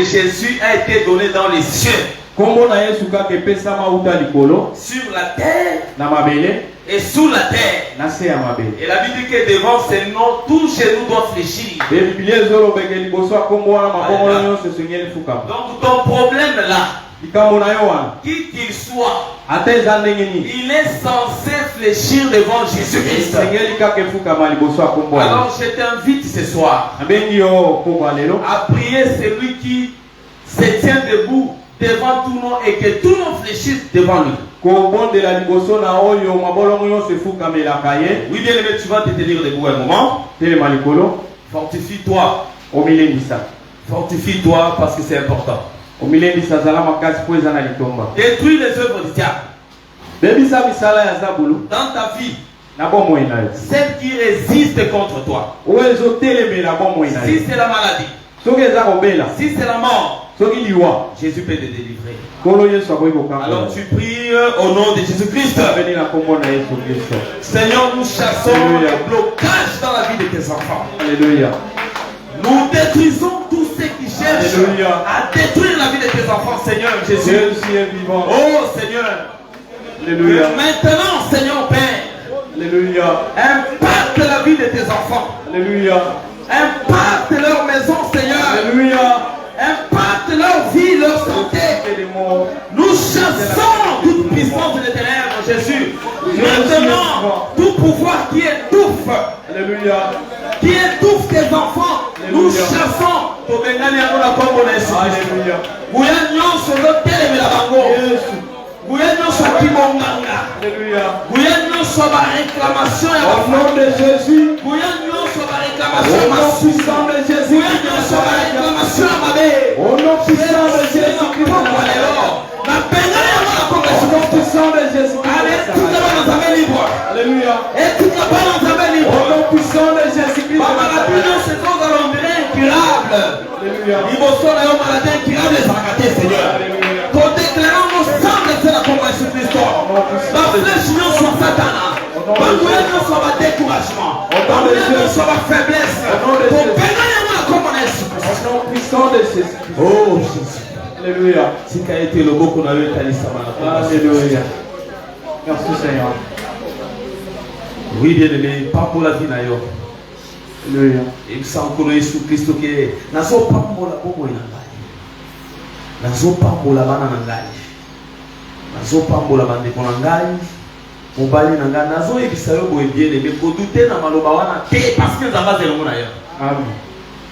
Jésus a été donné dans les cieux, sur la terre et sous la terre. Et la Bible dit que devant ces noms, tous genoux doivent fléchir. Donc ton problème là, qui qu'il soit, il est censé fléchir devant Jésus-Christ. Alors je t'invite ce soir à prier celui qui se tient debout devant tout le monde et que tout le monde fléchisse devant lui. Oui, bien aimé, tu vas te tenir debout un moment. Fortifie-toi. Fortifie-toi parce que c'est important. Détruis les œuvres du diable dans ta vie, celles qui résistent contre toi. Si c'est la maladie, si c'est la mort, Jésus peut te délivrer. Alors tu pries au nom de Jésus-Christ. Seigneur, nous chassons le blocage dans la vie de tes enfants. Alléluia. Nous détruisons tous ceux qui cherchent à détruire la vie de tes enfants, Seigneur Jésus. Oh Seigneur. Alléluia. Maintenant, Seigneur Père, Alléluia. Impacte la vie de tes enfants. Alléluia. Impacte leur maison, Seigneur. Alléluia. Impacte leur vie, leur santé. Nous chassons toute puissance de ténèbres, Jésus. Maintenant, tout pouvoir qui étouffe, Alléluia, qui étouffe tes enfants, nous chassons. Alléluia. Réclamation au nom de Jésus, au nom puissant de Jésus, au nom puissant de Jésus, au nom puissant de Jésus, alléluia, au nom puissant de Jésus, oh Jésus, alléluia, si tu as été le beau qu'on a eu, alléluia, merci Seigneur, oui bien aimé, pas pour la vie d'ailleurs. Alléluia. Il me semble que Jésus Christ que nazo pambola bomo inangai, nazo pambola bana nangai, nazo pambola bande konangai, mobali nangai, nazo ebisayo boye bien aimé, ko douter na maloba wana te parce que nzamba zelongo na yo. Amen.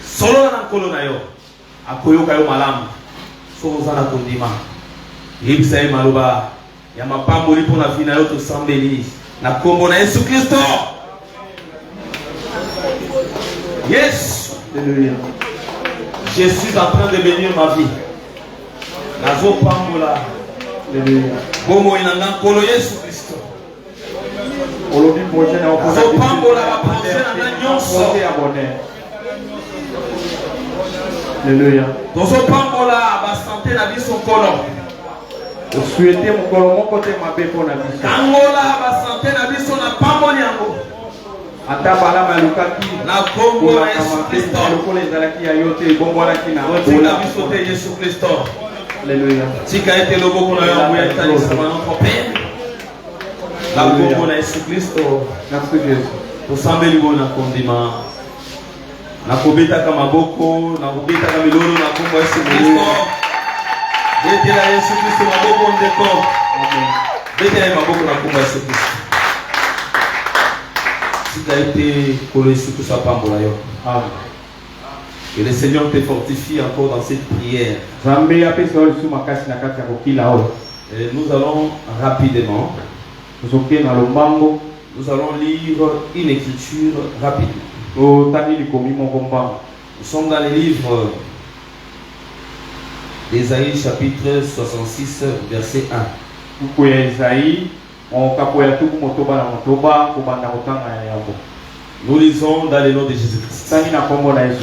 Solo na nkolo na yo, akoyoka yo malamu, so ozana kondima. Ebisayo maloba ya mapamboli pona vie na yo to sambeli na kombo na Yesu Kristo. Yes. Alléluia. Je suis en train de bénir ma vie. Nazo pambola. Alléluia. Bomo inanga kolo Yesu Kristo. Aujourd'hui prochain on Nazo pambola ba prochain na nyonso. Alléluia. Nazo pambola ba santé na biso kolo. Souhaiter mon kolo mon côté ma bé pour la vie. Angola ba santé na biso na pamboli yango. Atabala malukaki na kombo ya Yesu Kristo. Lokole zalaki ya yote bombo la kina. Otina biso te Yesu Kristo. Alléluia. Tika ete loboko na yo ya tali sama notre Père. La kombo na Yesu Kristo. Merci Jésus. Tosambeli bona kondima. Na kobeta kama boko, na kobeta kama milolo na kombo ya Yesu Kristo. Bete la Yesu Kristo na boko ndeko. Amen. Bete la maboko na kombo ya Yesu Kristo. Que le Seigneur te fortifie encore dans cette prière. Et nous allons rapidement. Nous allons lire une écriture rapide. Nous sommes dans le livre d'Ésaïe chapitre 66 verset 1. Nous lisons dans le nom de Jésus-Christ. Amen.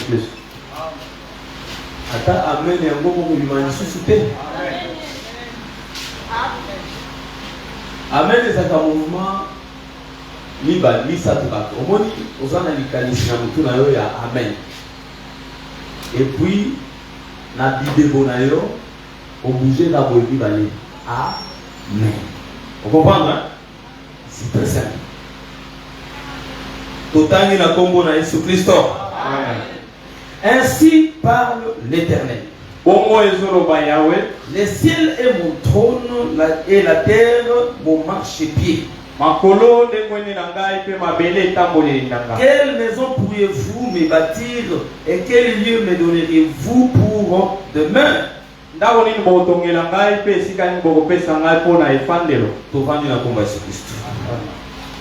Amen. C'est un mouvement. Amen. Et puis na bidebo na yo obligé d'aboyer balé. Amen. Vous comprenez hein? C'est très simple. Totangi na kombo na Yesu Christo. Amen. Ainsi parle l'Éternel. Le ciel est mon trône et la terre mon marchepied. Quelle maison pourriez-vous me bâtir et quel lieu me donnerez-vous pour demain?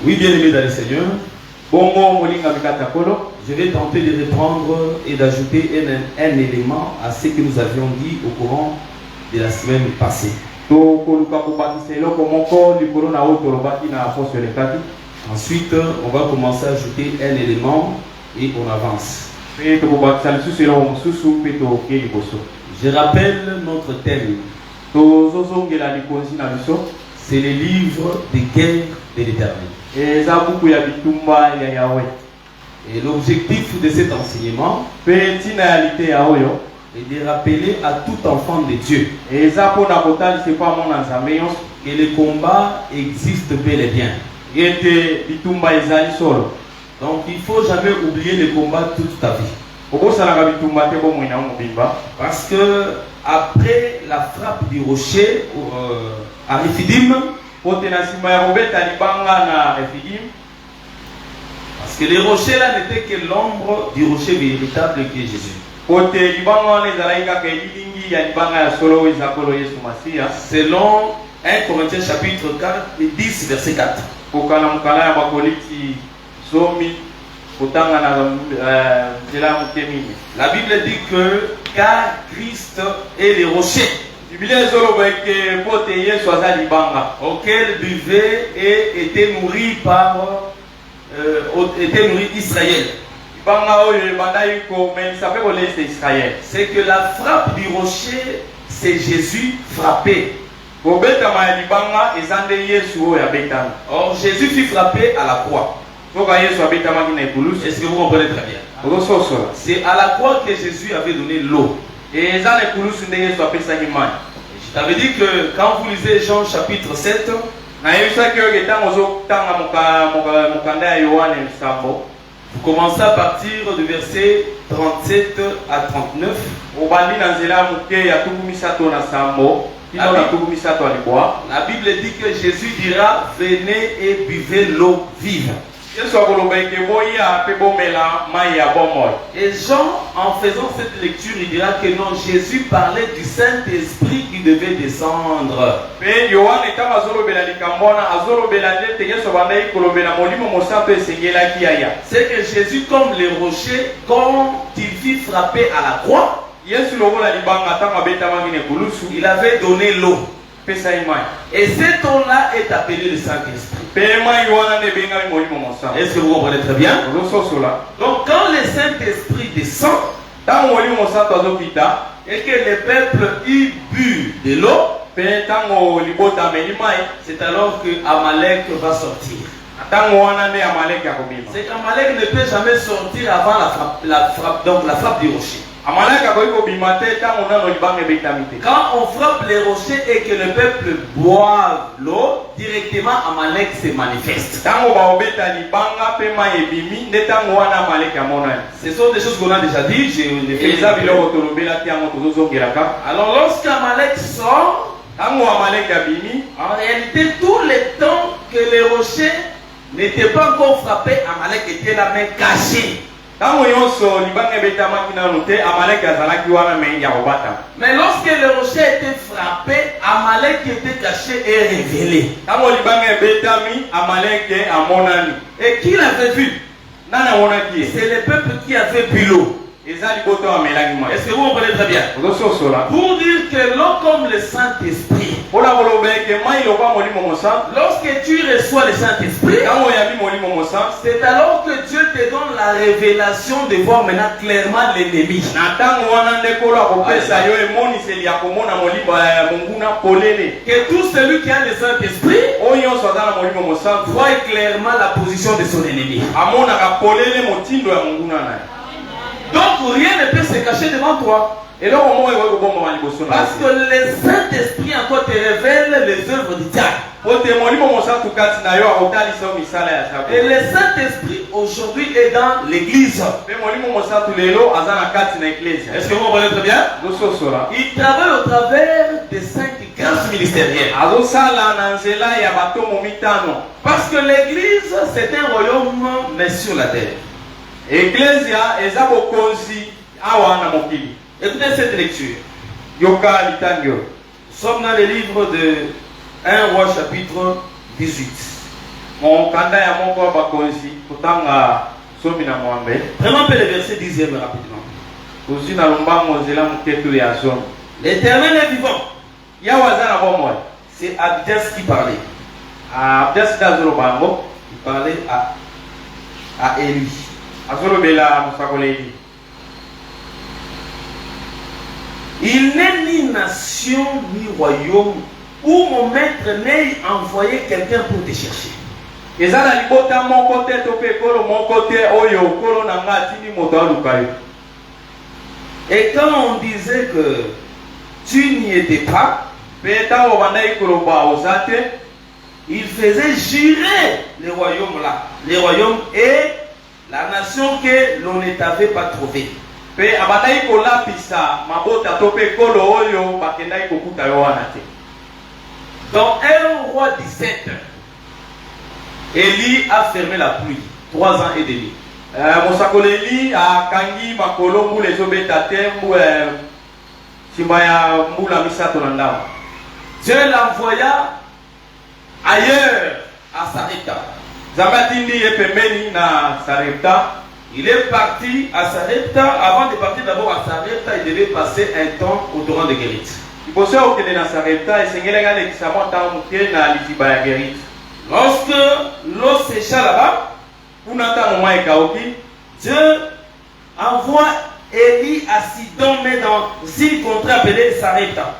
Oui, bien aimé dans le Seigneur, je vais tenter de reprendre et d'ajouter un élément à ce que nous avions dit au courant de la semaine passée. Ensuite, on va commencer à ajouter un élément et on avance. Je rappelle notre thème. C'est le livre des guerres de l'Éternel. Et l'objectif de cet enseignement est de rappeler à tout enfant de Dieu que le combat existe bel et bien. Donc il ne faut jamais oublier le combat toute ta vie. Parce que après la frappe du rocher à Rephidim, parce que le rocher là n'était que l'ombre du rocher véritable qui est Jésus. Selon 1 Corinthiens chapitre 4 et 10 verset 4. La Bible dit que car Christ est le rocher auquel buvait et était nourri par Israël. C'est que la frappe du rocher, c'est Jésus frappé. Or Jésus fut frappé à la croix. Est-ce que vous comprenez très bien? C'est à la croix que Jésus avait donné l'eau. Je t'avais dit que quand vous lisez Jean chapitre 7, vous commencez à partir du verset 37 à 39. La Bible dit que Jésus dira venez et buvez l'eau vive. Et Jean, en faisant cette lecture, il dira que non, Jésus parlait du Saint-Esprit qui devait descendre. C'est que Jésus, comme le rocher, quand il fut frappé à la croix, il avait donné l'eau. Et cette eau-là est appelée le Saint-Esprit. Est-ce que vous comprenez très bien? Donc quand le Saint-Esprit descend et que le peuple y bu de l'eau, c'est alors que Amalek va sortir. C'est qu'Amalek ne peut jamais sortir avant la frappe du rocher. Quand on frappe les rochers et que le peuple boit l'eau, directement Amalek se manifeste. Ce sont des choses qu'on a déjà dit. Alors lorsqu'Amalek sort, en réalité tout le temps que les rochers n'étaient pas encore frappés, Amalek était la main cachée. Mais lorsque le rocher était frappé, Amalek était caché et révélé. Et qui l'avait vu? C'est le peuple qui avait bu l'eau. Est-ce que vous comprenez très bien? Pour dire que l'eau comme le Saint-Esprit, lorsque tu reçois le Saint-Esprit, c'est alors que Dieu te donne la révélation de voir maintenant clairement l'ennemi. Que tout celui qui a le Saint-Esprit voit clairement la position de son ennemi. Donc rien ne peut se cacher devant toi. Parce que le Saint-Esprit encore te révèle les œuvres du diable. Et le Saint-Esprit aujourd'hui est dans l'église. Est-ce que vous comprenez très bien? Il travaille au travers des 5 grâces ministérielles. Parce que l'église, c'est un royaume, mais sur la terre. Écoutez cette lecture. Nous sommes dans le livre de 1 Roi chapitre 18. Vraiment un peu le verset 10e rapidement. L'Éternel est vivant. C'est Abdias qui parlait. Il parlait à Élie. Il n'est ni nation ni royaume où mon maître n'ait envoyé quelqu'un pour te chercher. Et quand on disait que tu n'y étais pas, il faisait jurer les royaumes là, les royaumes et la nation que l'on ne t'avait pas trouvée. Dans 1 Roi 17, Élie a fermé la pluie 3 ans et demi. Dieu l'envoya ailleurs à Sarepta. Il est parti à Sarepta. Avant de partir d'abord à Sarepta, il devait passer un temps au torrent de Guérit. Lorsque l'eau sécha là-bas, Dieu envoie Élie à Sidon, mais dans une contrée appelée Sarepta.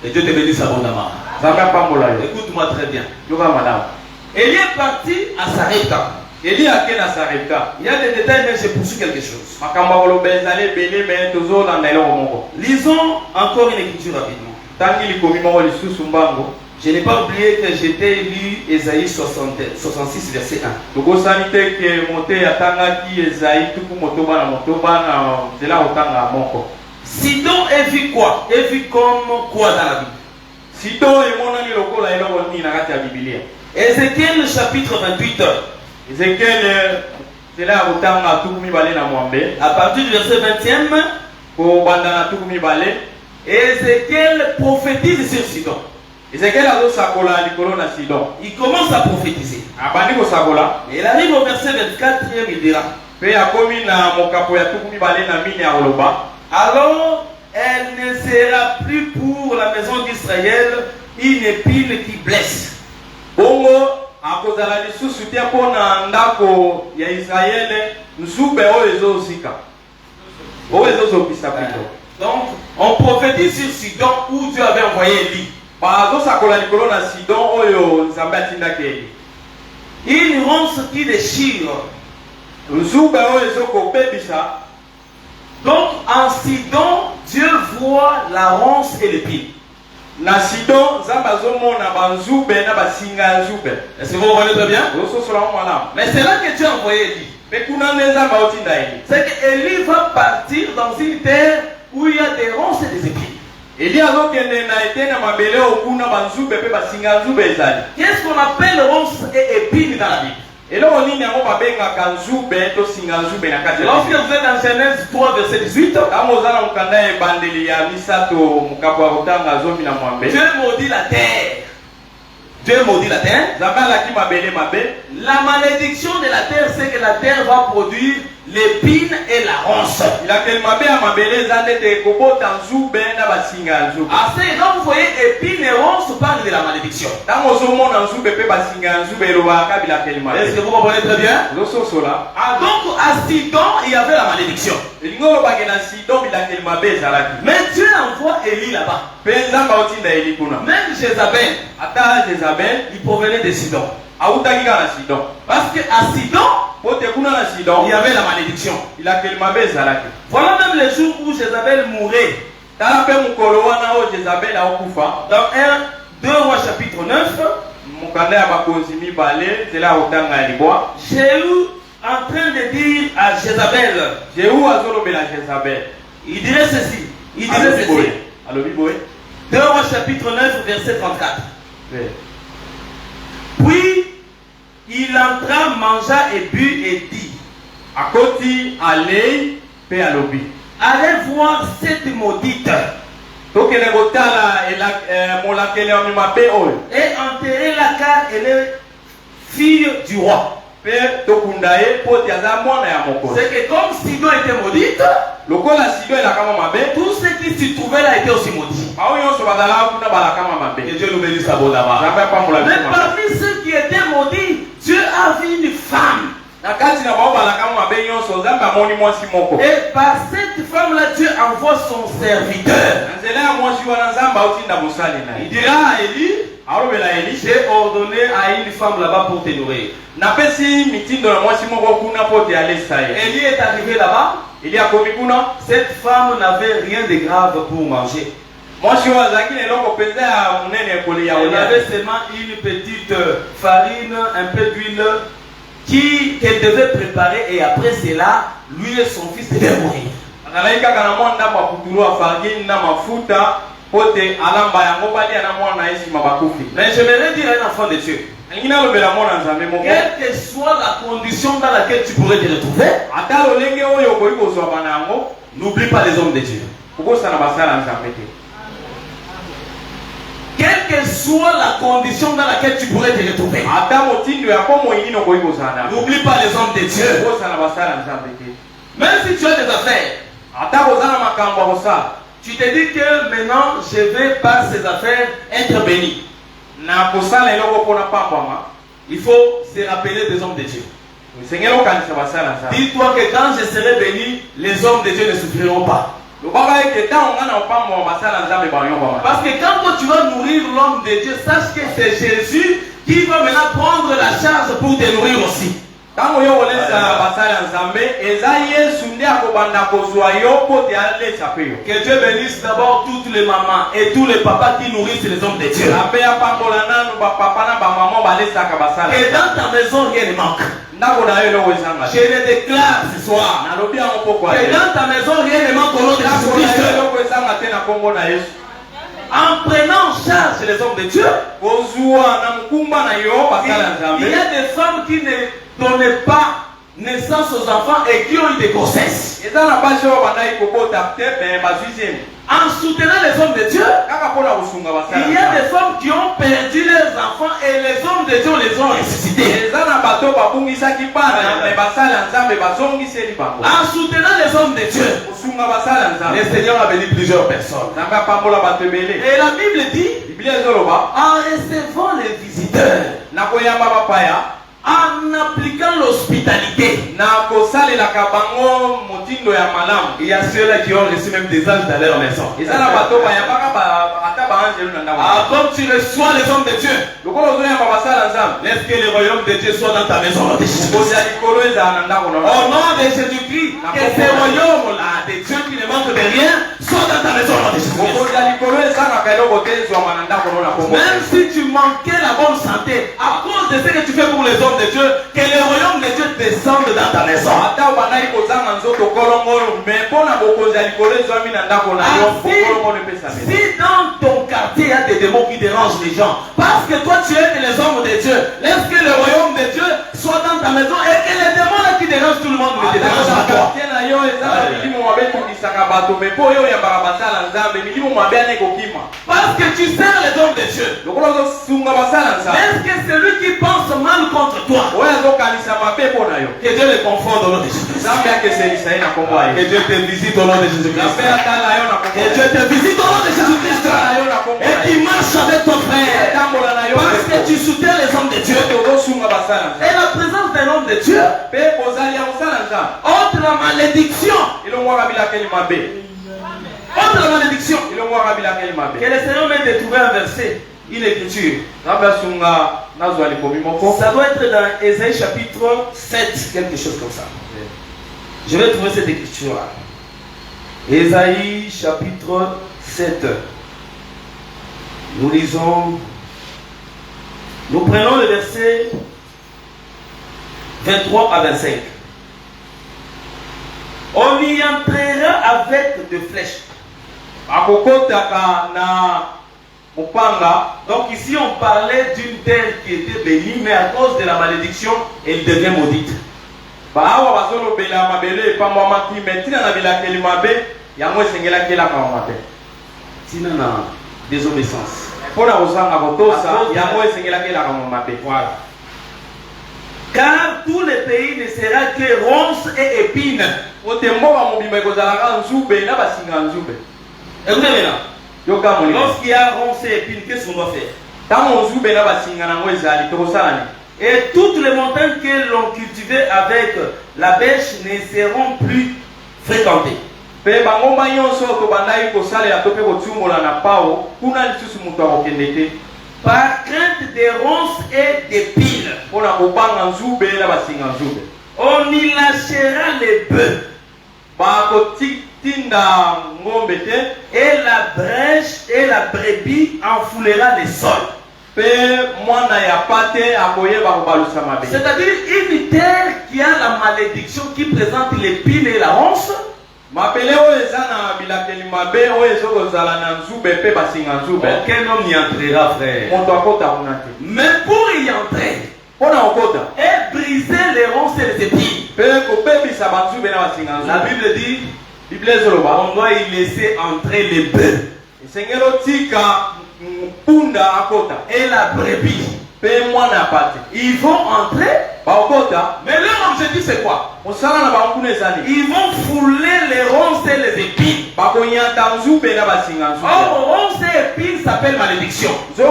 Et Dieu te bénisse abondamment. Écoute-moi très bien. Élie est parti à Sarepta. Il y a des détails, mais je poursuis quelque chose. Lisons encore une écriture rapidement. Je n'ai pas oublié que j'étais lu Ésaïe 66, verset 1. Sidon est vu quoi? Est vu comme quoi dans la Bible? Ézéchiel chapitre 28. À partir du verset 20e, Ézéchiel prophétise sur Sidon. Il commence à prophétiser. Et il arrive au verset 24e, il dira: alors elle ne sera plus pour la maison d'Israël une épine qui blesse. Donc, on prophétise sur Sidon où Dieu avait envoyé Élie. Une ronce qui déchire. Donc, en Sidon, Dieu voit la ronce et l'épine. Est-ce que vous comprenez très bien? Mais c'est là que Dieu a envoyé Élie. C'est qu'Élie va partir dans une terre où il y a des ronces et des épines. Qu'est-ce qu'on appelle ronces et épines dans la Bible? Lorsque vous êtes dans Genèse 3, verset 18, Dieu maudit la terre. Dieu maudit la terre. La malédiction de la terre, c'est que la terre va produire l'épine et la ronce. Assez, donc vous voyez, épine et ronce parlent de la malédiction. Est-ce que vous comprenez très bien? Ah, donc à Sidon, il y avait la malédiction. Mais Dieu envoie Élie là-bas. Même Jézabel, il provenait de Sidon. Parce qu'à Sidon, il y avait la malédiction. Voilà même les jours où Jézabel mourait. Dans 2 Rois chapitre 9, Jéhu en train de dire à Jézabel, il dirait ceci. Il dirait ceci. 2 Rois chapitre 9, verset 34. Puis il entra, mangea et but et dit, allez voir cette maudite et enterrez-la car elle est fille du roi. C'est que comme Sidon était maudite, tout ce qui s'y trouvait là était aussi maudit. Que Dieu nous bénisse abondamment. Mais parmi ceux qui étaient maudits, Dieu a vu une femme. Et par cette femme-là, Dieu envoie son serviteur. Il dira à Élie, j'ai ordonné à une femme là-bas pour te nourrir. Élie est arrivé là-bas. Cette femme n'avait rien de grave pour manger. Elle avait seulement une petite farine, un peu d'huile qu'elle devait préparer, et après cela, lui et son fils devaient mourir. Mais j'aimerais dire à un enfant de Dieu, quelle que soit la condition dans laquelle tu pourrais te retrouver, n'oublie pas les hommes de Dieu. Quelle que soit la condition dans laquelle tu pourrais te retrouver, n'oublie pas les hommes de Dieu. Même si tu as des affaires, tu te dis que maintenant je vais par ces affaires être béni. Il faut se rappeler des hommes de Dieu. Dis-toi que quand je serai béni, les hommes de Dieu ne souffriront pas. Parce que quand toi tu vas nourrir l'homme de Dieu, sache que c'est Jésus qui va maintenant prendre la charge pour te nourrir aussi. Que Dieu bénisse d'abord toutes les mamans et tous les papas qui nourrissent les hommes de Dieu. Que dans ta maison rien ne manque. Je le déclare ce soir. Que dans ta maison rien ne manque au nom de Jésus-Christ. En prenant en charge les hommes de Dieu, il y a des femmes qui ne donnaient pas naissance aux enfants et qui ont eu des grossesses. En soutenant les hommes de Dieu, il y a des femmes qui ont perdu leurs enfants et les hommes de Dieu les ont ressuscités. En soutenant les hommes de Dieu, le Seigneur a béni plusieurs personnes. Et la Bible dit, en recevant les visiteurs, en appliquant l'hospitalité, il y a ceux-là qui ont reçu même des anges dans leur maison. Comme tu reçois les hommes de Dieu, laisse que le royaume de Dieu soit dans ta maison. Au nom de Jésus-Christ, que ce royaume-là de Dieu qui ne manque de rien soit dans ta maison. Même si tu manquais la bonne santé à cause de ce que tu fais pour les hommes de Dieu, que le royaume de Dieu descende dans ta maison. Si dans ton quartier il y a des démons qui dérangent les gens, parce que toi tu aides les hommes de Dieu, laisse que le royaume de Dieu soit dans ta maison et que les démons là qui dérangent tout le monde ne te dérangent pas toi. Parce que tu sers les hommes de Dieu. Est-ce que celui qui pense mal contre toi, que Dieu le confonde au nom de Jésus-Christ. Que Dieu te visite au nom de Jésus-Christ. Que Dieu te visite au nom de Jésus-Christ. Et qu'il marche avec ton frère. Parce que tu soutiens les hommes de Dieu. Et la présence d'un homme de Dieu ôte la malédiction. Ôte la malédiction. Que le Seigneur m'ait de trouver un verset, une écriture. Ça doit être dans Ésaïe chapitre 7, quelque chose comme ça. Je vais trouver cette écriture-là. Ésaïe chapitre 7. Nous lisons, nous prenons le verset 23 à 25. On y entrera avec des flèches. Donc ici on parlait d'une terre qui était bénie, mais à cause de la malédiction, elle devient maudite. Tina désobéissance. Voilà. Car tout le pays ne sera que ronces et épines. Écoutez maintenant. Lorsqu'il y a ronces et épines, qu'est-ce qu'on doit faire? Et toutes les montagnes que l'on cultivait avec la bêche ne seront plus fréquentées. Par crainte des ronces et des piles, on y lâchera les bœufs. Et la brèche et la brebis enfoulera les sols. C'est-à-dire une terre qui a la malédiction, qui présente l'épine et la ronce. Aucun homme n'y entrera, frère. Mais pour y entrer et briser les ronces et les épines, la Bible dit on doit y laisser entrer les bœufs et la brebis. Ils vont entrer, mais leur objectif c'est quoi? Ils vont fouler les ronces et les épines. Or, ronces et épines s'appelle malédiction. Je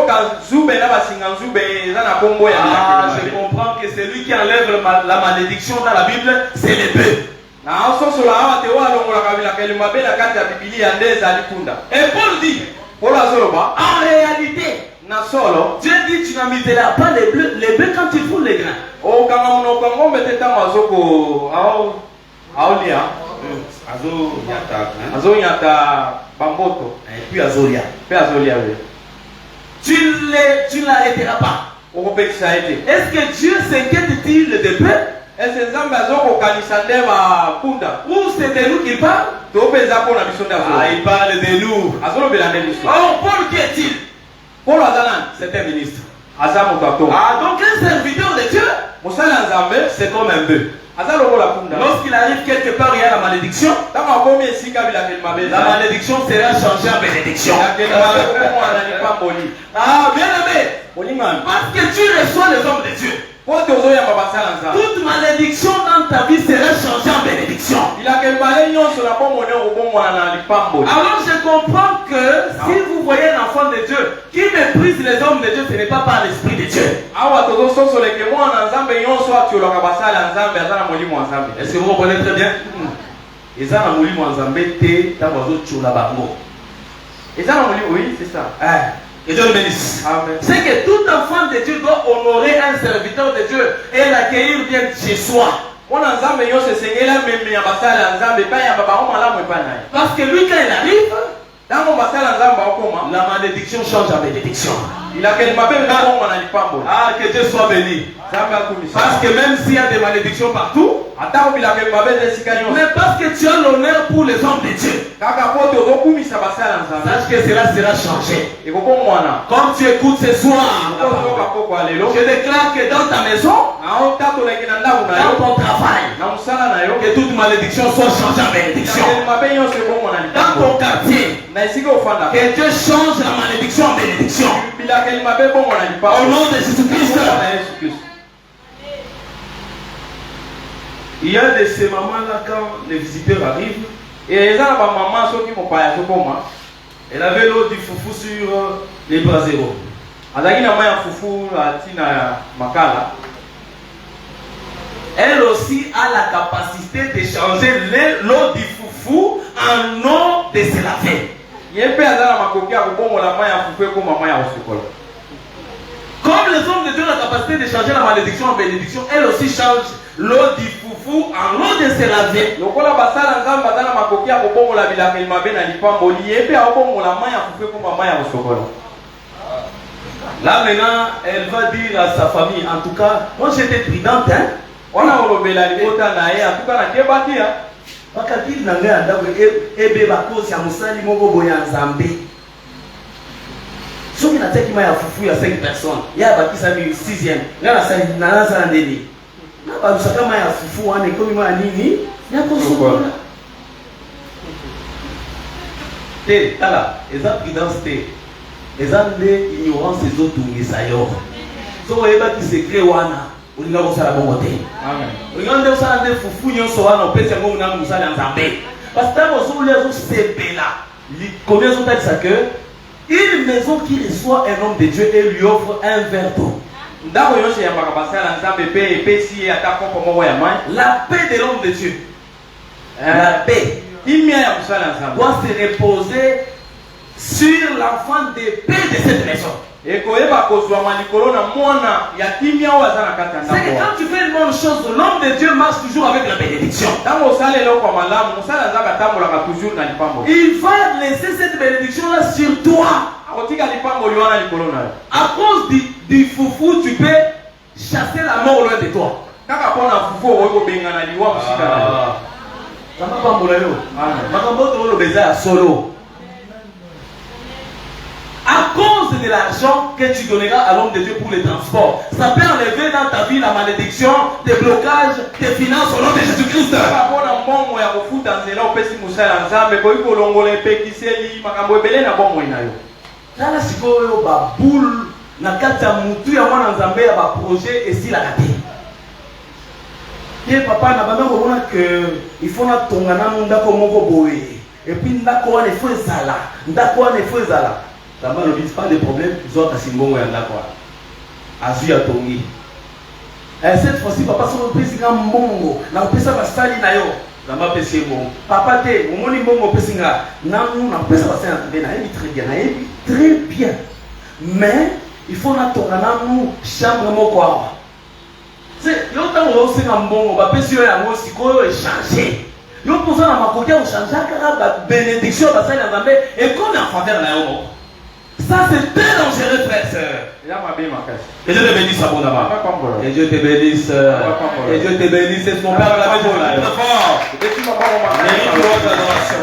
comprends que celui qui enlève la malédiction dans la Bible, c'est les bœufs. Et Paul dit, en réalité, Dieu dit tu n'amiseras pas les bœufs quand ils font les grains. Et puis Azoria. Tu ne l'arrêteras pas. Est-ce que Dieu s'inquiète-t-il des bœufs? Ou c'est de nous qu'il parle? Il parle de nous. Oh, Paul qui est-il? C'est un ministre. Donc un serviteur de Dieu, c'est comme un bœuf. Lorsqu'il arrive quelque part, il y a la malédiction. La malédiction sera changée en bénédiction. Bien aimé, parce que tu reçois les hommes de Dieu, toute malédiction dans ta vie sera changée en bénédiction. Alors je comprends que si vous voyez un enfant de Dieu qui méprise les hommes de Dieu, ce n'est pas par l'esprit de Dieu. Est-ce que vous comprenez très bien? Oui, c'est ça. Et Dieu le bénisse. C'est que tout enfant de Dieu doit honorer un serviteur de Dieu et l'accueillir bien chez soi. Parce que lui, quand il arrive, la malédiction change en bénédiction. Que Dieu soit béni. Parce que même s'il y a des malédictions partout, mais parce que tu as l'honneur pour les hommes de Dieu, sache que cela sera changé. Comme tu écoutes ce soir, je déclare que dans ta maison, dans ton travail, que toute malédiction soit changée en bénédiction. Dans ton quartier, que Dieu change la malédiction en bénédiction. Au nom de Jésus-Christ. Il y a de ces mamans-là, quand les visiteurs arrivent, elle avait l'eau du foufou sur les braseros. Elle aussi a la capacité de changer l'eau du foufou en eau de se laver. Comme les hommes de Dieu ont la capacité de changer la malédiction en bénédiction, elle aussi change l'eau du foufou en l'eau de séravé. Lokola basala nzamba dana makoki ya kobongola bilaka limabe na lipamboli epe abongola mai ya kufe komba mai ya kosokola. Là maintenant, elle va dire à sa famille, en tout cas, moi j'étais prudente, hein. On a olobela libota na ye, en tout cas na kebaki ya. Bakati na ngai andako ebe bakosi ya musali moko boya nzambe. Soki na teki mai ya fufu ya 5 personnes, ya bakisa mi 6e. Ngana sala ndeni. Na ba usaka mai ya fufu wana ekomi mai nini? Ya kosokola. Te tala, eza prudence te. Eza nde ignorance ezotungisa yo. So oyeba ki secret wana, olinga kosala bongo te. Amen. Olinga nde osala nde fufu nyonso wana opesi yango munango mosala ya nzambe. Parce que ntango ozolia ozosepela, combien ezotalisa que une maison qui reçoit un homme de Dieu et lui offre un verre d'eau. Ndako yonse ya makabasala nzambe pe epesi ata kopo moko ya mai. La paix de l'homme de Dieu, la paix Kimia ya musala nzambe doit se reposer sur l'enfant de paix de cette maison. ekoyeba kozwama likolo na mwana ya kimia oyo aza na kati ya C'est que ndako. quand tu fais une bonne chose, l'homme de Dieu marche toujours avec la bénédiction. Ntango osala eloko ya malamu mosala nzambe atambolaka toujours na lipambo. Il va laisser cette bénédiction-là sur toi. akotika lipamboli wana likolo na yo. À cause du foufou, tu peux chasser la mort loin de toi. Kaka mpona fufu okoki kobengana liwa mosika na yo. Zamba pambola yo. Amen. Makambo tolo beza ya solo. À cause de l'argent que tu donneras à l'homme de Dieu pour le transport, ça peut enlever dans ta vie la malédiction, des blocages, des finances au nom de Jésus-Christ. Kaka mpona mbongo ya kofuta nzela opesi mosala nzambe koki kolongola epekiseli makambo ebele na bomoi na yo. Tala sikoyo ba boule na kati ya mutu ya mwana nzambe ya ba projet esilaka te. Ye papa na banda komona que il faut na tongana ndako moko boye. Et puis ndako wana il faut ezala. Ndako wana il faut ezala. Zamba ne dit pas de problème, ils ont kasi mbongo ya ndako wana. Azu ya tongi. Et cette fois-ci papa so pesi nga mbongo na pesa basali na yo. Zamba pesi mbongo. Papa te, omoni mbongo pesi nga. Nanu na pesa basali na yebi très bien, na yebi très bien. Mais il faut na tongana mu chambre moko awa. C'est yo tango osenga mbongo ba pesi yo yango sikoyo échanger. Yo posa na makoki ya changer kaka ba bénédiction basali na Nzambe et comme en faveur na yo. Ça c'est très dangereux frère sœur. Ya mabe makasi. Que Dieu te bénisse abondamment. Que Dieu te bénisse. Que Dieu te bénisse. C'est mon père la maison là. Très fort. Mérite votre adoration.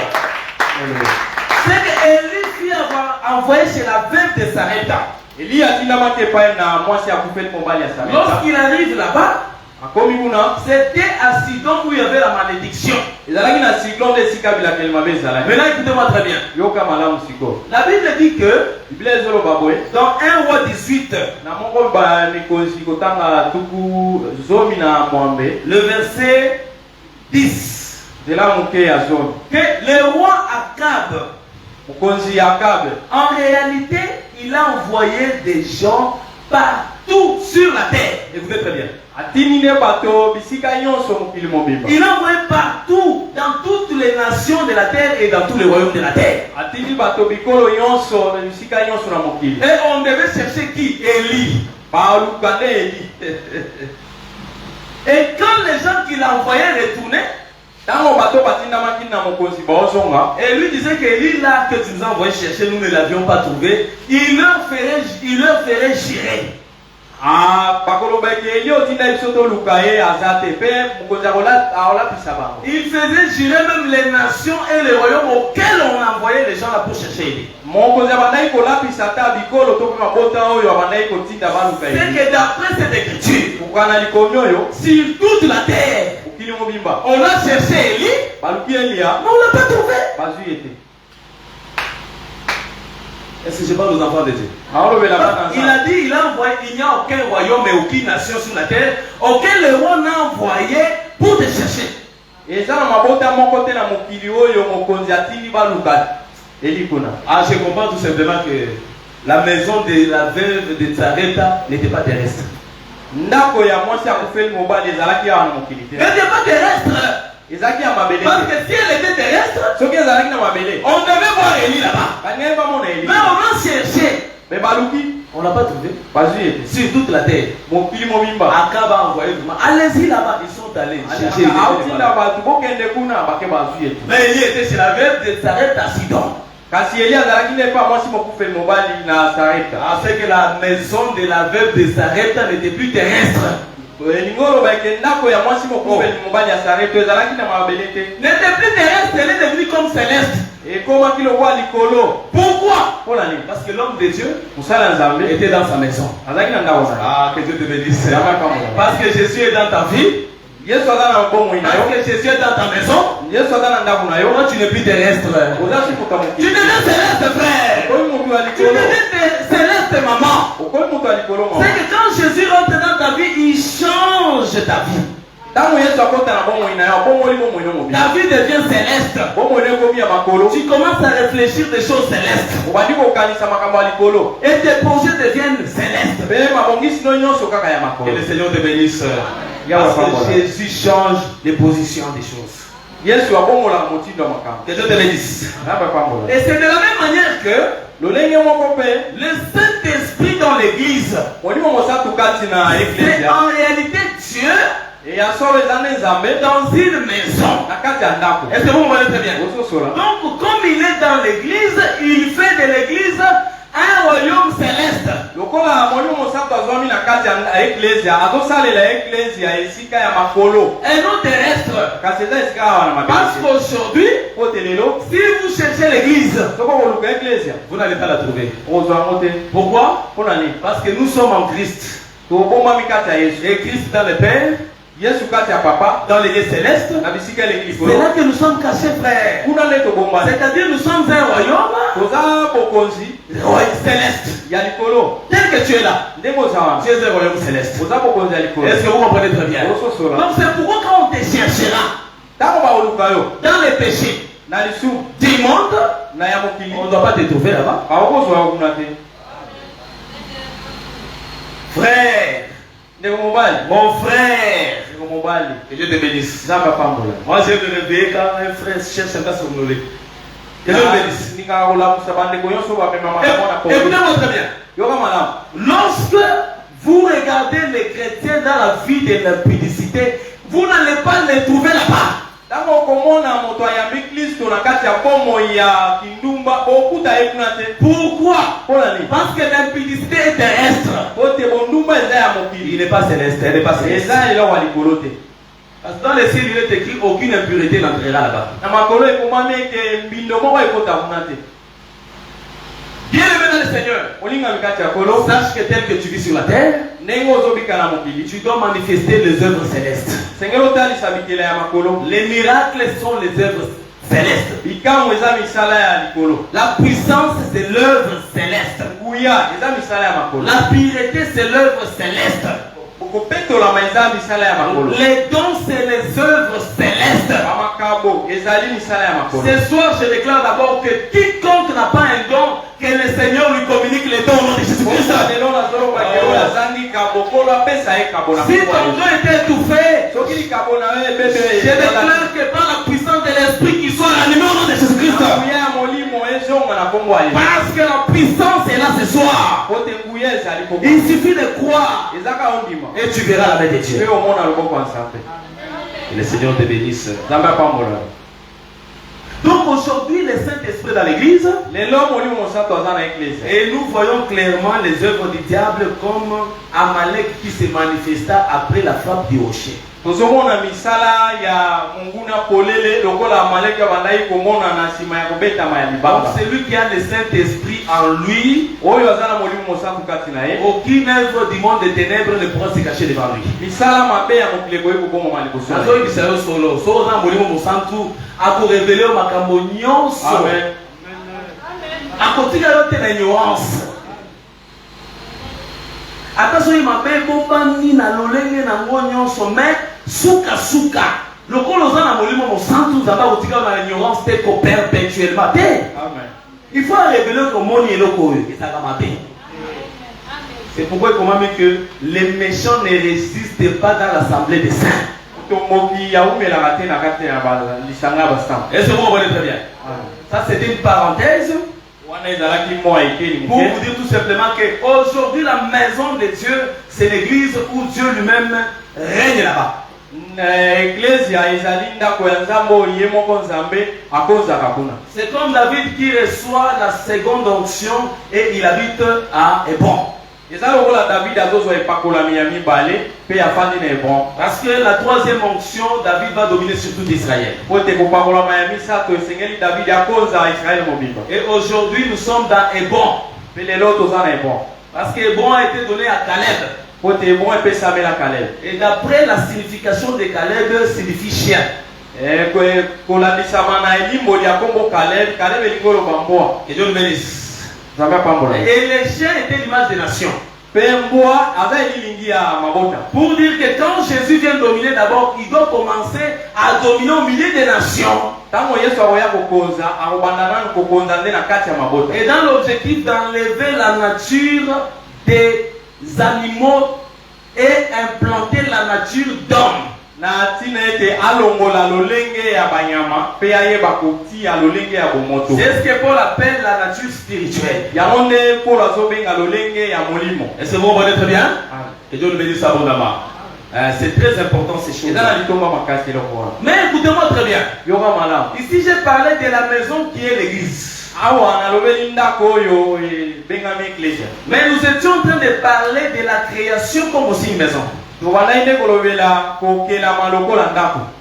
C'est que Élie fit avoir envoyé chez la veuve de Sarepta. Eli atindamaki epai na mwasi akufeli mobali ya Sarepta. Lorsqu'il arrive là-bas, akomi kuna c'était à Sidon où il y avait la malédiction. ezalaki na Sidon nde esika bilakeli mabe ezalaki. Maintenant écoutez-moi très bien. Yoka malamu siko. La Bible dit que Biblia ezoloba boye dans 1 roi 18, na moko bamikonzi kotanga tuku zomi na mwambe le verset 10, nzela moke ya zomi que le roi Akab, mokonzi ya Akabe en réalité, il a envoyé des gens partout sur la terre. Écoutez très bien. atinine bato bisika nyonso mokili mobimba. Il a envoyé partout, dans toutes les nations de la terre et dans tous les royaumes de la terre. atini bato bikolo nyonso na bisika nyonso na mokili. Et on devait chercher qui? Élie. baluka nde Eli. Et quand les gens qu'il a envoyés retournaient, ntango bato batindamaki na mokonzi baozonga et lui disait que Élie là que tu nous as envoyé chercher, nous ne l'avions pas trouvé, il leur ferait girer. bakolobaki Eli otinda biso toluka ye aza te mpe mokonzi aolapisa bango. Il faisait girer même les nations et les royaumes auxquels on envoyait les gens là pour chercher Élie. mokonzi abandaki kolapisa ata bikolo to mpe mabota oyo abandaki kotinda baluka C'est ye. que d'après cette écriture, kokana likomi oyo sur toute la terre, mokili mobimba on a cherché Élie, baluki Elia mais on ne l'a pas trouvé. bazwi ye te. Est-ce que je parle aux enfants de Dieu? aolobela bana Il a dit, il a envoyé, il n'y a aucun royaume et aucune nation sur la terre auquel le roi n'a envoyé pour te chercher. eza na mabota moko te na mokili oyo mokonzi atindi baluka Eli kuna. Ah, je comprends tout simplement que la maison de la veuve de Sarepta n'était pas terrestre. ndako ya mwasi akufeli mobali ezalaki awa na mokili te. Elle n'était pas terrestre. ezalaki ya mabele Parce te. que si elle était terrestre, soki ezalaki na mabele on devait voir Élie là-bas. balingai bamona Eli Mais on a cherché. me baluki On l'a pas trouvé. bazui Sur toute la terre. mokili mobimba Akaba envoyé vraiment. Allez-y là-bas, ils sont allés chercher. autinda batu bokende kuna bake bazwi ete Mais il était chez la veuve de Sarepta à Sidon. kasi Eli azalaki nde pa mwasi mokufeli mobali na Sarepta Afin que la maison de la veuve de Sarepta n'était plus terrestre. elingi oloba eke ndako ya mwasi mokufeli mobali ya Sarepta ezalaki na mabele te N'était plus terrestre, elle est devenue comme céleste. ekomaki lokwa likolo Pourquoi? mpona nini Parce que l'homme de Dieu mosala ya nzambe était dans sa maison. azalaki na ndako na Ah, que Dieu te bénisse. ye Parce que Jésus est dans ta vie. yesu aza na bomoi na Parce yo que Jésus est dans ta maison. yesu aza na ndako na yo Toi, tu n'es plus terrestre. oza sukuka Tu mokili deviens céleste, frère. okoyi motu ya Tu likolo deviens céleste, maman. okoyi motu ya likolo mama C'est que quand Jésus rentre dans ta vie, il change ta vie. ntango yesu akota na bomoi na yo abomoli bomoi no mobili Ta vie devient céleste. bomoi no ekomi ya makolo Tu commences à réfléchir des choses célestes. obandi kokanisa makambo ya likolo Et tes projets deviennent célestes. mpe mabongisi no nyonso kaka ya Que makolo le Seigneur te bénisse. Yahweh Parce que Pambola. Jésus change les positions des choses. yesu abongolaka motindo ya makambo Que Dieu te bénisse. naba pambola Et c'est de la même manière que lolenge moko mpe le Saint-Esprit dans l'église, molimo mosantu kati na c'est eklesia en réalité Dieu eya solo eza nde nzambe dans une maison. na kati ya ndako Est-ce que vous comprenez très bien? ososola Donc, comme il est dans l'église, il fait de l'église un royaume céleste. lokola molimo mosantu azwami na kati ya eklesia azosalela eklesia esika ya makolo Et non terrestre. kasi eza esika awa na Parce mabele qu'aujourd'hui, pote lelo si vous cherchez l'église, soko koluka eklesia vous n'allez pas la trouver. ozwa yango te Pourquoi? mpona nini Parce que nous sommes en Christ. tobomami kati ya yesu Et Christ dans le Père, yesu kati ya papa dans les lieux célestes. na bisika eleki C'est likolo là que nous sommes cachés, frère. kuna nde tobombani C'est-à-dire nous sommes un royaume toza bokonzi céleste. ya likolo Tel que tu es là, ndenge oza wana tu es un royaume céleste. oza bokonzi ya likolo Est-ce que vous comprenez très bien? ososola Donc c'est pourquoi quand on te cherchera ntango baoluka yo dans les péchés na lisumu du monde, na ya mokili on ne doit pas te trouver là-bas. bakokozwa yo kuna te Frère, ndeko mobali mon frère, ndeko mobali que Dieu te bénisse. nzambe apambola Moi j'ai me réveiller quand un frère cherche un gars sur nous. Que Dieu te bénisse. ndingaka kolamusa bandeko nyonso bamema makambo na pole Écoutez-moi très bien. yoka malamu Lorsque vous regardez les chrétiens dans la vie de l'impudicité, vous n'allez pas les trouver là-bas. ntango okomona moto ayambi kristo na kati ya bomoi ya kindumba bokuta ye kuna te Pourquoi? mpona nini Parce que l'impudicité est terrestre. po te bondumba eza ya Il mokili n'est pas céleste, elle n'est pas céleste. eza eloko ya likolo te Parce que dans les cieux, il est écrit aucune impureté n'entrera là-bas. na makolo ekomami ete mbindo moko ekota kuna te Bien-aimé dans le Seigneur, olingami kati ya kolo sache que tel que tu vis sur la terre, ndenge ozobika na mokili tu dois manifester les œuvres célestes. sengeli otalisa bikela ya makolo Les miracles sont les œuvres célestes. bikamwa eza misala ya likolo La puissance, c'est l'œuvre céleste. nguya eza misala ya makolo La pureté, c'est l'œuvre céleste. kopetolama eza misala ya makolo Les dons, c'est les œuvres célestes. bamakabo ezali misala ya makolo Ce soir, je déclare d'abord que quiconque n'a pas un don, que le Seigneur lui communique les dons au nom de Jésus-Christ. lelo nazoloba ke oyo azangi kabo kolo apesa ye kabo na Si ton don est étouffé, soki likabo na yo ebebe je déclare que par la puissance de l'Esprit qu'il soit animé au nom de Jésus-Christ. nguya ya molimo ezonga na kongo ya Parce que la puissance est là ce soir. po te nguya ezali koko Il suffit de croire ezaka ondima et tu verras la main de mpe Dieu. omona loboko ya nzambe Que le Seigneur te bénisse. nzambe apambola Donc aujourd'hui, le Saint-Esprit dans l'église, lelo molimo mosantu aza na eklesia et nous voyons clairement les œuvres du diable comme Amalek qui se manifesta après la frappe du rocher. tozomona misala ya monguna polele lokola amaleki abandaki komona na nsima ya kobetama ya Donc libanga celui qui a le Saint-Esprit en lui, oyo aza na molimo mosantu kati na ye aucune œuvre du monde des ténèbres ne pourra se cacher devant lui. misala mabe ya mokili ekoki kobomama liboso na ye. Nazoyebisa yo solo soki oza na molimo mosantu akorevele yo makambo nyonso, Amen. akotika yo te na ignorance. Ata soki mabe ekobandi na lolenge nango nyonso, mais suka lokola oza na molimo mosantu nzambe akotika yo na ignorance te ko perpétuellement te. Amen. Il faut révéler komoni eloko oyo ezalaka mabe. C'est pourquoi il commande que les méchants ne résistent pas dans l'assemblée des saints. tomboki yaumelaka te na kati ya lisanga ya basango Est-ce que vous comprenez très bien? Ça, c'était une parenthèse. wana Pour vous dire tout simplement qu'aujourd'hui, la maison de Dieu, c'est l'église où Dieu lui-même règne là-bas. C'est comme David qui reçoit la seconde onction et il habite à Hébron. Parce que la troisième onction, David va dominer sur tout Israël. Et aujourd'hui, nous sommes dans Hébron. Parce que Hébron a été donné à Caleb. Et d'après la signification de Caleb, signifie chien. Que Dieu le bénisse. Et les chiens étaient l'image des nations. Pour dire que quand Jésus vient dominer d'abord, il doit commencer à dominer au milieu des nations. Et dans l'objectif d'enlever la nature des animaux et implanter la nature d'homme. C'est ce que Paul appelle la nature spirituelle. Est-ce que vous comprenez très bien? Que Dieu nous bénisse abondamment. C'est très important ces choses. Mais écoutez-moi très bien. Ici j'ai parlé de la maison qui est l'église. Mais nous étions en train de parler de la création comme aussi une maison.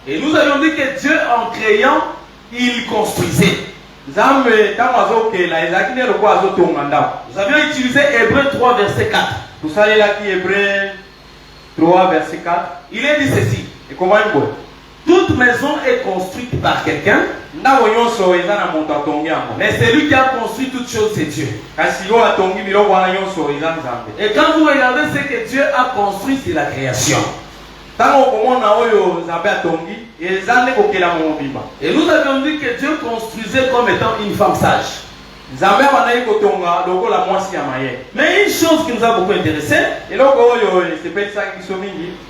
Et nous avions dit que Dieu, en créant, il construisait. Nous avions utilisé Hébreux 3, verset 4. Il est dit ceci. Toute maison est construite par quelqu'un. Mais celui qui a construit toutes choses, c'est Dieu. Et quand vous regardez ce que Dieu a construit, c'est la création. Et nous avions dit que Dieu construisait comme étant une femme sage. Mais une chose qui nous a beaucoup intéressé,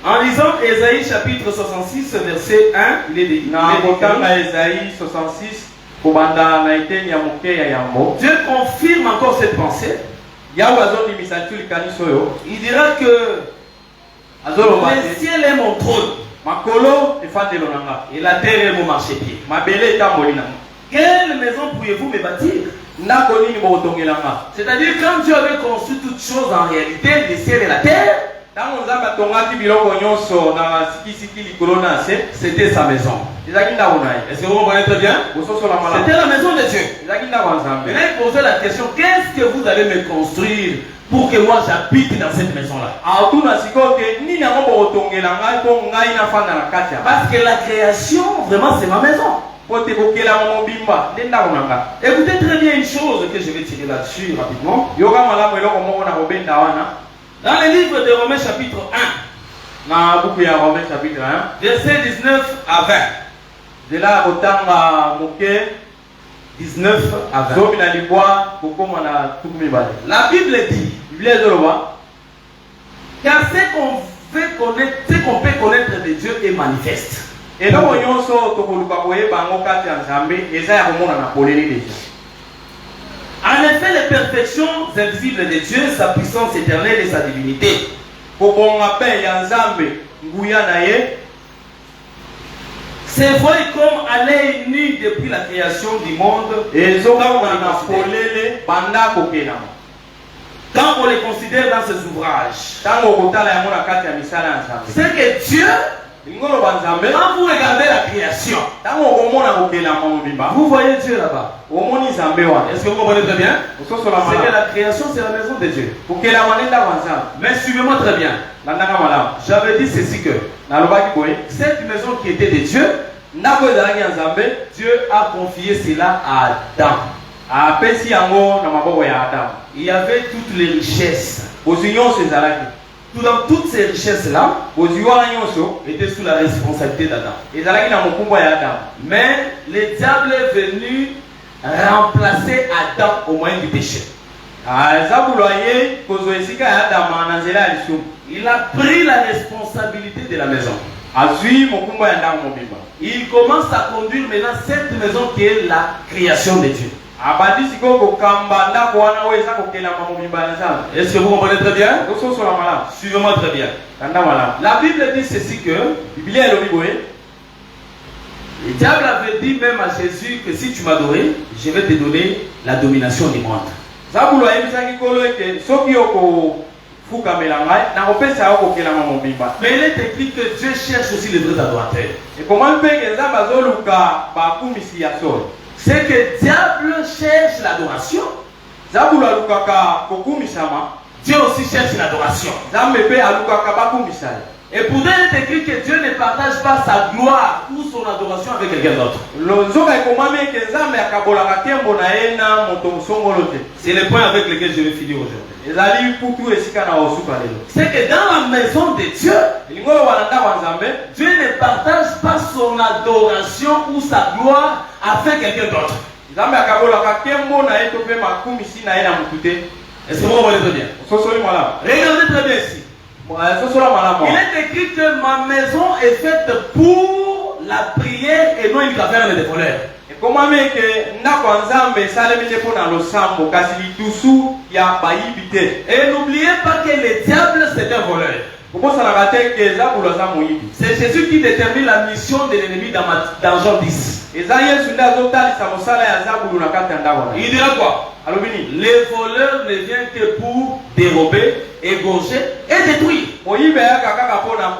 en lisant Ésaïe chapitre 66 verset 1, il est dit, Dieu confirme encore cette pensée. Il dira que le ciel est mon trône et la terre est mon marchepied. Quelle maison pourriez-vous me bâtir? C'est-à-dire quand Dieu avait construit toutes choses en réalité, le ciel et la terre, c'était sa maison. Est-ce que vous comprenez très bien? C'était la maison de Dieu. Maintenant, il posait la question, qu'est-ce que vous allez me construire pour que moi j'habite dans cette maison-là? Parce que la création, vraiment, c'est ma maison. Écoutez très bien une chose que je vais tirer là-dessus rapidement. Dans le livre de Romains chapitre 1, verset 19 à 20. De là, 19 à 20. La Bible dit, car ce qu'on peut connaître de Dieu est manifeste. En effet, les perfections invisibles de Dieu, sa puissance éternelle et sa divinité, c'est vrai comme à l'œil nu depuis la création du monde, quand on les considère dans ses ouvrages. C'est que Dieu, quand vous regardez la création, vous voyez Dieu là-bas. Est-ce que vous comprenez très bien? C'est que la création, c'est la maison de Dieu. Mais suivez-moi très bien. J'avais dit ceci que cette maison qui était de Dieu, Dieu a confié cela à Adam. Il y avait toutes les richesses. Dans toutes ces richesses-là, étaient sous la responsabilité d'Adam. Mais le diable est venu remplacer Adam au moyen du péché. Il a pris la responsabilité de la maison. Il commence à conduire maintenant cette maison qui est la création de Dieu. abandi siko kokamba ndako wana oyo eza kokelama mobimba na Nzambe. Est-ce que vous comprenez très bien? Tososola malamu. Suivez-moi très bien. Kanda malamu. La Bible dit ceci que Biblia elobi boye. le diable avait dit même à Jésus que si tu m'adorais, je vais te donner la domination du monde. Zabulu ayebisaki kolo eke soki okofukamela ngai nakopesa yo kokelama mobimba. Mais il est écrit que Dieu cherche aussi les vrais adorateurs. Ekomami mpeke Nzambe azoluka bakumisi ya solo. C'est que le diable cherche l'adoration. Zabulu alukaka kokumisama. Dieu aussi cherche l'adoration. Nzambe pe alukaka bakumisala. Et pourtant il est écrit que Dieu ne partage pas sa gloire ou son adoration avec quelqu'un d'autre. Nzoka ekomami eke Nzambe akabolaka nkembo na ye na moto mosongolo te. C'est le point avec lequel je vais finir aujourd'hui. Ezali putu esika na osuka lelo. C'est que dans la maison de Dieu, Elingolo wana ndako ya Nzambe, Dieu ne partage pas son adoration ou sa gloire avec quelqu'un d'autre. Nzambe akabolaka nkembo na ye to pe makumisi na ye na motu te. Est-ce que vous comprenez très bien? Ososoli malamu. Regardez très bien ici. Sosola malamu. Il est écrit que ma maison est faite pour la prière et non une caverne de voleurs. Ekomami eke ndako ya Nzambe esalemi te mpo na losambo kasi lisusu ya bayibi te. Et n'oubliez pas que le diable c'est un voleur. Kobosanaka te ke Zabulu aza moyibi. C'est Jésus qui détermine la mission de l'ennemi dans Jean 10. Eza Yesu nde azotalisa mosala ya Zabulu na kati ya ndako na ye. Il dira quoi? Alobi nini? Les voleurs ne viennent que pour dérober, égorger et détruire. Moyibi ayaka kaka mpo na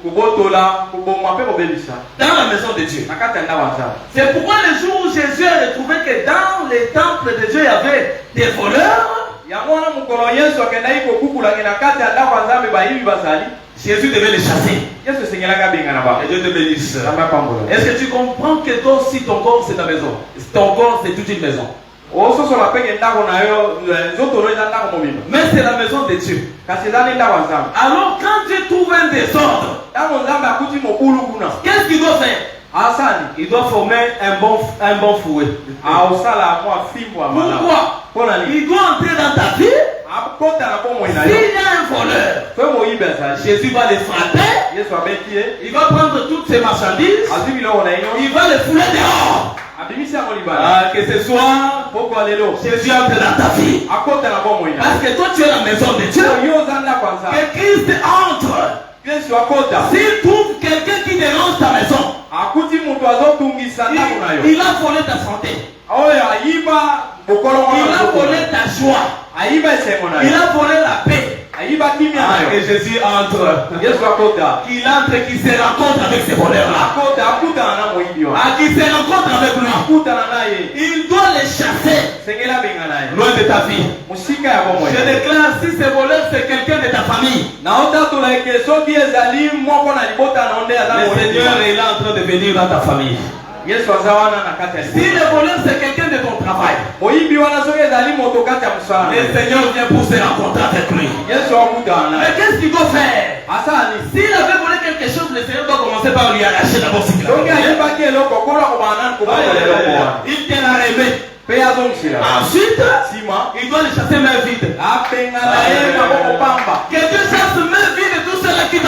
kobotola, koboma mpe kobebisa. Dans la maison de Dieu. Na kati ya ndako ya Nzambe. C'est pourquoi le jour où Jésus a retrouvé que dans les temples de Dieu il y avait des voleurs, yango wana mokolo Yesu akendaki kokukulaki na kati ya ndako ya Nzambe bayibi bazali. Jésus devait les chasser. Yesu esengelaki abengana ba. Et Dieu te bénisse. Nzambe apambola. Est-ce que tu comprends que toi aussi ton corps c'est ta maison? Ton corps c'est toute une maison. Ososola peke ndako na yo nzoto no eza ndako mobimba. Mais c'est la maison de Dieu. Kasi ezali ndako ya Nzambe. Alors quand Dieu trouve un désordre, Ntango Nzambe akuti mobulu kuna. qu'est-ce qu'il doit faire? Asani. Il doit former un bon fouet. Aosala mwa fimbo ya malamu. Pourquoi? Mpona nini? Il doit entrer dans ta vie. Akota na bomoi na S'il yo. y a un voleur, Fe moyibi azali. Jésus va les frapper. Yesu abeti ye. Il va prendre toutes ses marchandises. Azwi biloko na ye nyonso. Il va les fouler dehors. Abimisi yango libala. Que ce soit Pokwa lelo. Jésus entre dans ta vie. Akota na bomoi na yo. Parce que toi tu es la maison de Dieu. Yo oza ndako ya Nzambe. Que Christ entre. Yesu akota. S'il trouve quelqu'un qui dérange ta maison, Akuti moto azotungisa ndako na yo. il a volé ta santé. Oyo ayiba bokolongo Il na a yo. volé ta joie. Ayiba esengo na Il yo. a volé la paix. Ayiba kimia na Que yo. Jésus entre. Yesu akota. Qu'il entre, qu'il se rencontre avec ces voleurs-là. Akota akutana na moyibi wana. Qu'il se rencontre avec lui. Akutana na ye. Il doit les chasser Sengela benga na ye. loin de ta vie. Musika ya bomoi. Je déclare, si ces voleurs c'est quelqu'un de ta famille, naotatola eke soki ezali moko na libota na nde aza le moyibi Seigneur wana. est là en train de venir dans ta famille. Yesu aza wana na kati ya Si le voleur c'est quelqu'un de ton travail, moyibi wana soki ezali moto kati ya mosala na le ye. Seigneur vient pour se rencontrer avec lui. Yesu akutana na Mais ye. qu'est-ce qu'il doit faire? asala nini? S'il avait volé quelque chose, le Seigneur doit commencer par lui arracher d'abord ce qu'il a soki volé. ayibaki eloko kola kobana nani kobotola eloko wana. Il te l'a remis. Mpe azongisela. Ensuite, Nsima il doit le chasser main vide. abenga na ye maboko pamba. Que Dieu chasse main vide tous ceux-là qui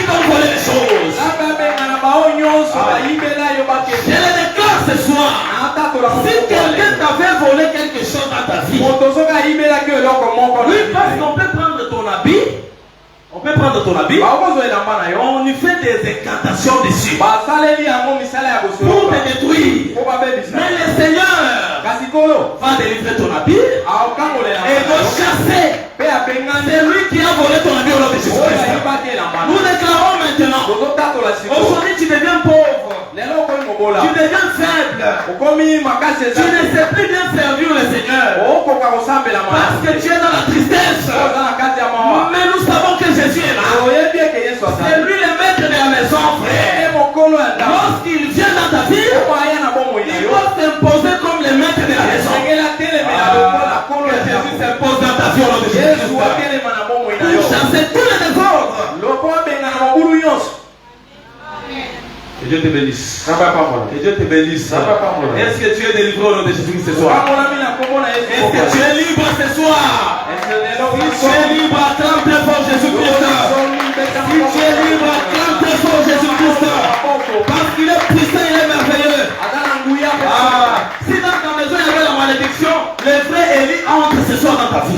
t'ont volé les choses. Nzambe abenga na bao nyonso bayibela yo Je bakende. le déclare ce soir. naatatola Si quelqu'un t'avait volé quelque chose dans ta vie, moto soki ayibelaki eloko moko na oui, vie na parce ye. qu'on peut prendre ton habit, on peut prendre ton habit, bakozwa elamba na yo. on y fait des incantations dessus basaleli yango misala ya pour kosoloba te détruire. po babebisa. Mais le Seigneur kasi kolo va délivrer ton habit aokangola et elamba va na yo. chasser. Mpe abengani C'est lui qui a volé ton habit au nom de Jésus oyo Christ. ayibaki elamba na Nous yo. déclarons maintenant, tozotatola sikoyo. aujourd'hui tu deviens pauvre, lelo okomi mobola. tu deviens faible, okomi makasi tu ne eza. sais plus bien servir le Seigneur okoka kosambela parce que tu es dans la tristesse. oza na kati ya mawa. Mais nous savons que Jésus est là. oyebi eke yesu C'est azali. lui le maître de la maison, ye frère. mokolo ya ndako. Lorsqu'il vient dans ta vie, po aya na bomoi na il yo. doit s'imposer comme le maître de la maison. esengeli atelemela lokola kolo Que ya Jésus ndako. s'impose dans ta vie au nom de yesu Jésus. atelema na bomoi na yo. Pour chasser tous les désordres. loko abenga na mabulu nyonso. Que Dieu te bénisse. nzambe apambola. Que Dieu te bénisse. Est-ce que tu es délivré au nom de Jésus ce soir? okamolami na kombo na yesu. Est-ce que tu es libre ce soir? Si tu es libre, acclame très fort Jésus-Christ. Si tu es libre, acclame très fort Jésus-Christ. Parce qu'il est puissant, il est merveilleux. Si dans ta maison il y avait la malédiction, entre ce soir dans ta vie.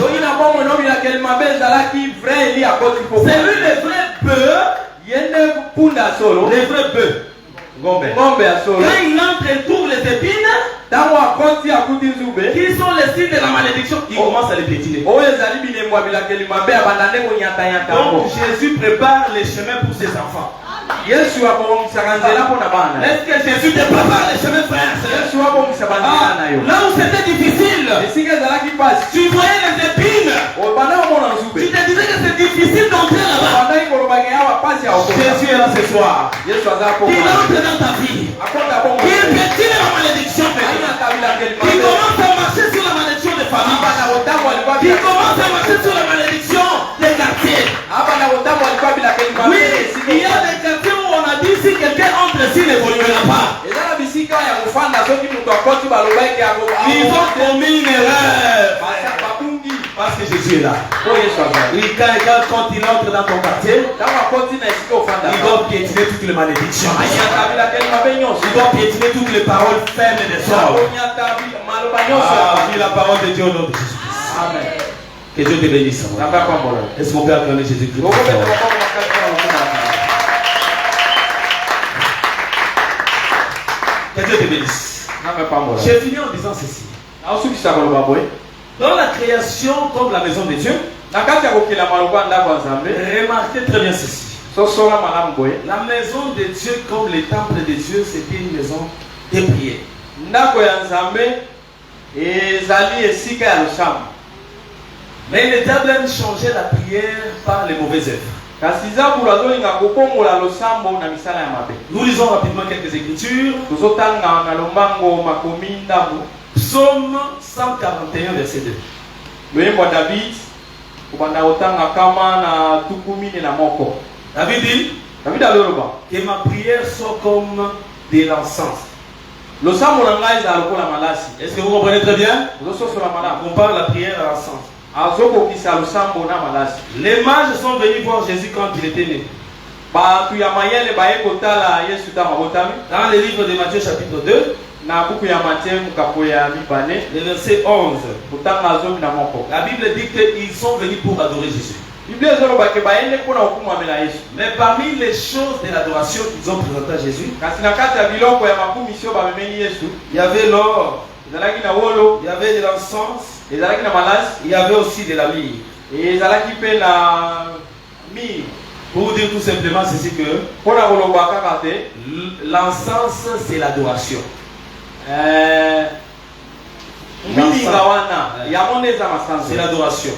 C'est lui le vrai bœuf. Les vrais bœufs. Quand il entre et trouve les épines, qui sont les signes de la malédiction, il commence à les piétiner. Donc Jésus prépare les chemins pour ses enfants. Est-ce que Jésus te prépare les chemins, frère? Là où c'était difficile, tu voyais les épines. Tu te disais que c'est difficile d'entrer là-bas. Jésus est là ce soir. Il entre dans ta vie. Il piétine la malédiction. Il commence à marcher sur la malédiction des familles. Il commence à marcher sur la malédiction des quartiers. Oui, il y a des quartiers où on a dit si quelqu'un entre ici, il n'évoluera pas. Ils ont commis une erreur. Parce que Jésus est là. Quand il entre dans ton quartier, il doit piétiner toutes les malédictions. Il doit piétiner toutes les paroles fermes des hommes. Dis la parole de Dieu au nom de Jésus. Amen. Que Dieu te bénisse. Est-ce qu'on peut acclamer Jésus-Christ? Que Dieu te bénisse. J'ai fini en disant ceci. Dans la création, comme la maison de Dieu, remarquez très bien ceci. La maison de Dieu, comme le temple de Dieu, c'était une maison de prière. Mais le diable aime changer la prière par les mauvaises œuvres. Nous lisons rapidement quelques écritures. Psaume 141, verset 2. David dit que ma prière soit comme de l'encens. Est-ce que vous comprenez très bien? On compare la prière à l'encens. Les mages sont venus voir Jésus quand il était né. Dans le livre de Matthieu chapitre 2, le verset 11, la Bible dit qu'ils sont venus pour adorer Jésus. Mais parmi les choses de l'adoration qu'ils ont présentées à Jésus, il y avait l'or, il y avait de l'encens, il y avait aussi de la myrrhe. Pour vous dire tout simplement ceci que l'encens c'est l'adoration. C'est l'adoration.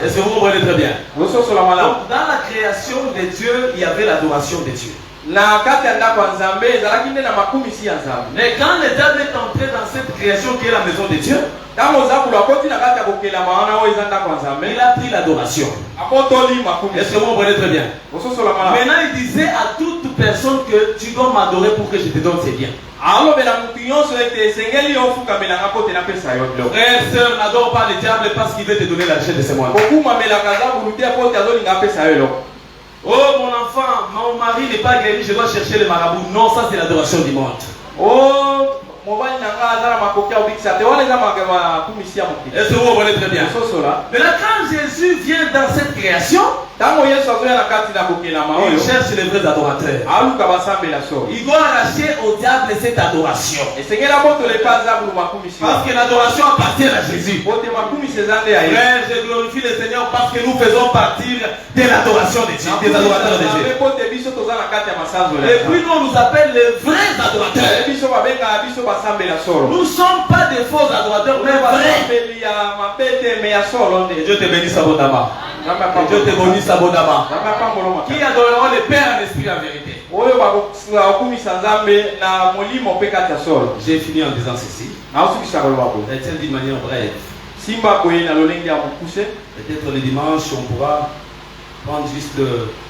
Est-ce que vous comprenez très bien? Donc, dans la création de Dieu, il y avait l'adoration de Dieu. Mais quand le diable est entré dans cette création qui est la maison de Dieu, il a pris l'adoration. Est-ce que vous comprenez très bien? Maintenant, il disait à toute personne que tu dois m'adorer pour que je te donne ses biens. Frère, sœur, n'adore pas le diable parce qu'il veut te donner l'argent de ce monde. Oh mon enfant, mon mari n'est pas guéri, je dois chercher le marabout. Non, ça c'est l'adoration du monde. Oh, est-ce que vous comprenez très bien? Maintenant, quand Jésus vient dans cette création, il cherche les vrais adorateurs. Il doit arracher au diable cette adoration. Parce que l'adoration appartient à Jésus. Frère, je glorifie le Seigneur parce que nous faisons partir de l'adoration de Dieu, des adorateurs de Dieu. Et puis nous, on nous appelle les vrais adorateurs. Nous ne sommes pas des faux adorateurs, mais vrais. Et Dieu te bénisse abondamment. Que Dieu te bénisse abondamment. Qui adoreront le Père en esprit et en vérité. J'ai fini en disant ceci. D'une manière brève. Peut-être le dimanche, on pourra prendre juste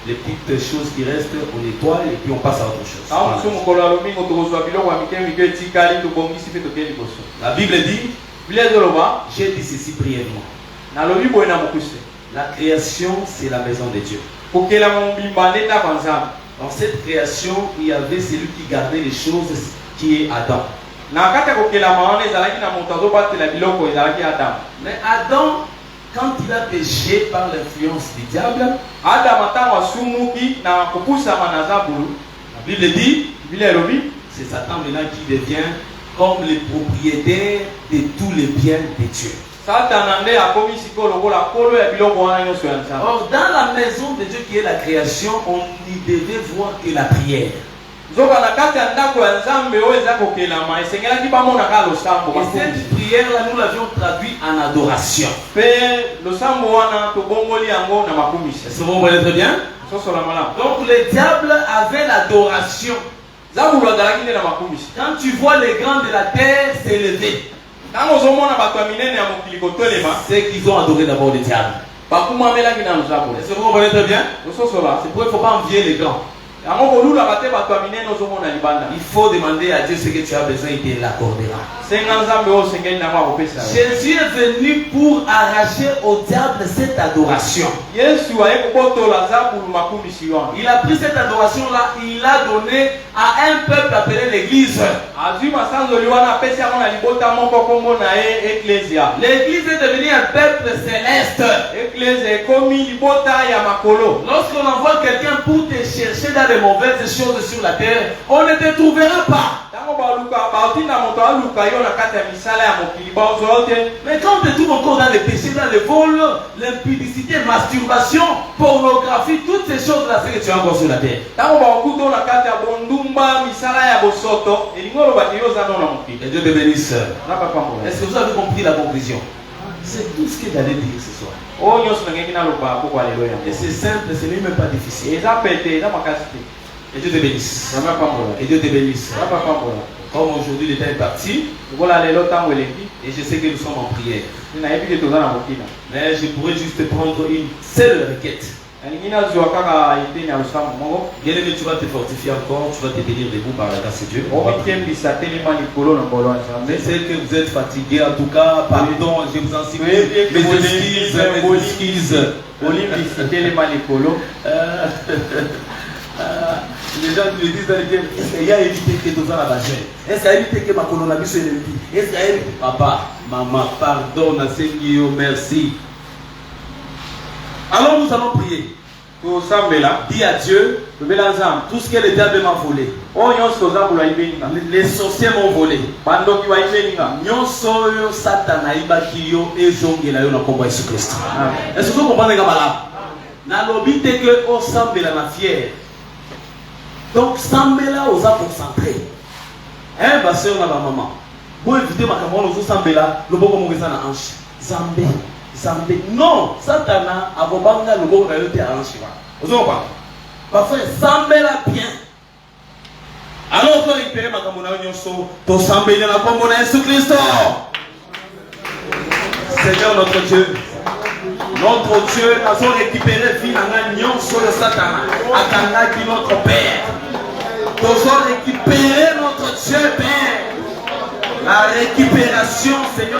les petites choses qui restent, on nettoie et puis on passe à autre chose. La Bible dit, j'ai dit ceci brièvement. La création, c'est la maison de Dieu. Dans cette création, il y avait celui qui gardait les choses, qui est Adam. Na kati ya kokelama wana ezalaki na moto azobatela biloko ezalaki Adam. Mais Adam, quand il a péché par l'influence du diable, Adam atango asumuki na kopusama na Zabulu. la Bible dit, Biblia elobi c'est Satan maintenant qui devient comme le propriétaire de tous les biens de Dieu. Satan nde akomi siko lokola kolo ya biloko wana nyonso ya Nzambe. Or, dans la maison de Dieu qui est la création, on n'y devait voir que la prière. Zoka na kati ya ndako ya Nzambe oyo eza kokelama esengelaki bamona kaka losambo. Et cette prière-là, nous l'avions traduit en adoration. Pe losambo wana tobongoli yango na makumisi. Est-ce que vous comprenez très bien? Sosola malamu. Donc, le diable avait l'adoration. Zabulu azalaki nde na makumisi. Quand tu vois les grands de la terre s'élever, Ntango ozomona bato ya minene ya mokili kotolema, c'est qu'ils ont adoré d'abord le diable. bakumamelaki na Nzambe. Est-ce que vous comprenez très bien? Sosola. C'est pourquoi il ne faut pas envier les grands. Yango kolula bate bato ya minene ozomona libanda. Il faut demander à Dieu ce que tu as besoin, il te l'accordera. Senga Nzambe oyo osengeli nango akopesa. Jésus est venu pour arracher au diable cette adoration. Yesu aye kobotola Zabulu makumisi wana. Il a pris cette adoration-là, il l'a donné à un peuple appelé l'Église. Azwi masanzoli wana apesi yango na libota moko kombo na ye Ecclesia. L'Église est devenue un peuple céleste. Ecclesia ekomi libota ya makolo. Lorsqu'on envoie quelqu'un pour te chercher dans les mauvaises choses sur la terre, on ne te trouvera pas. Tango baluka baotinda moto aluka yo na kati ya misala ya mokili baozola te. Mais quand on te trouve encore dans les péchés, dans le vol, l'impudicité, masturbation, pornographie, toutes ces choses-là, c'est que tu es encore sur la terre. Tango baokuta yo na kati ya bondumba misala ya bosoto elingo olobaki yo oza nano na mokili. Et Dieu te bénisse. Napapambola. Est-ce que vous avez compris la conclusion? C'est tout ce que j'allais dire ce soir. Oyo nyonso nangeki naloba poko alelo yango. Et c'est simple, ce n'est même pas difficile. Eza pete eza makasi te. Et Dieu te bénisse. Napapambola. Et Dieu te bénisse. Napapambola. Comme aujourd'hui le temps est parti, Lokola lelo ntango eleki et je sais que nous sommes en prière. nayebi ke toza na mokila. Mais je pourrais juste prendre une seule requête. Nalingi nazwa kaka eteni ya losambo moko. Bien-aimé, tu vas te fortifier encore, tu vas te tenir debout par la grâce de Dieu. Omikembisa telema likolo na ngolo ya Nzambe. Je sais que vous êtes fatigué, en tout cas, pardon, je vous en supplie. Mes excuses. Olimbisi telema likolo. Les gens me disent dans les games, est-ce qu'il y a évité que tu as la bâche? Est-ce qu'il y a évité que ma colonie soit élevée? Est-ce qu'il y a évité? Papa, maman, pardon, Seigneur, merci. Alors nous allons prier. Dis à Dieu, tout ce que le diable m'a volé. Les sorciers m'ont volé. Nyonso Satan aibaki yo ezongela yo na kombo ya Yesu Christ. Est-ce que vous comprenez comme là? Na lobi te que o sambela na fier. Donc sambela oza concentré. Hein, ba sœur na ba maman. Bo éviter makambo ozo sambela loboko mongeza na hanche. Zambe. Zambe. Non, Satana akobanga loboko na yo te hanche wa. Ozo pas. Parfois sambela bien. Alors on récupérer makambo na yo nyonso, to sambela na kombo na Yesu Christ. Seigneur notre Dieu. Notre Dieu, nous avons récupéré finalement sur le Satan, Akangaki notre Père. Nous avons récupéré notre Dieu Père. La récupération, Seigneur.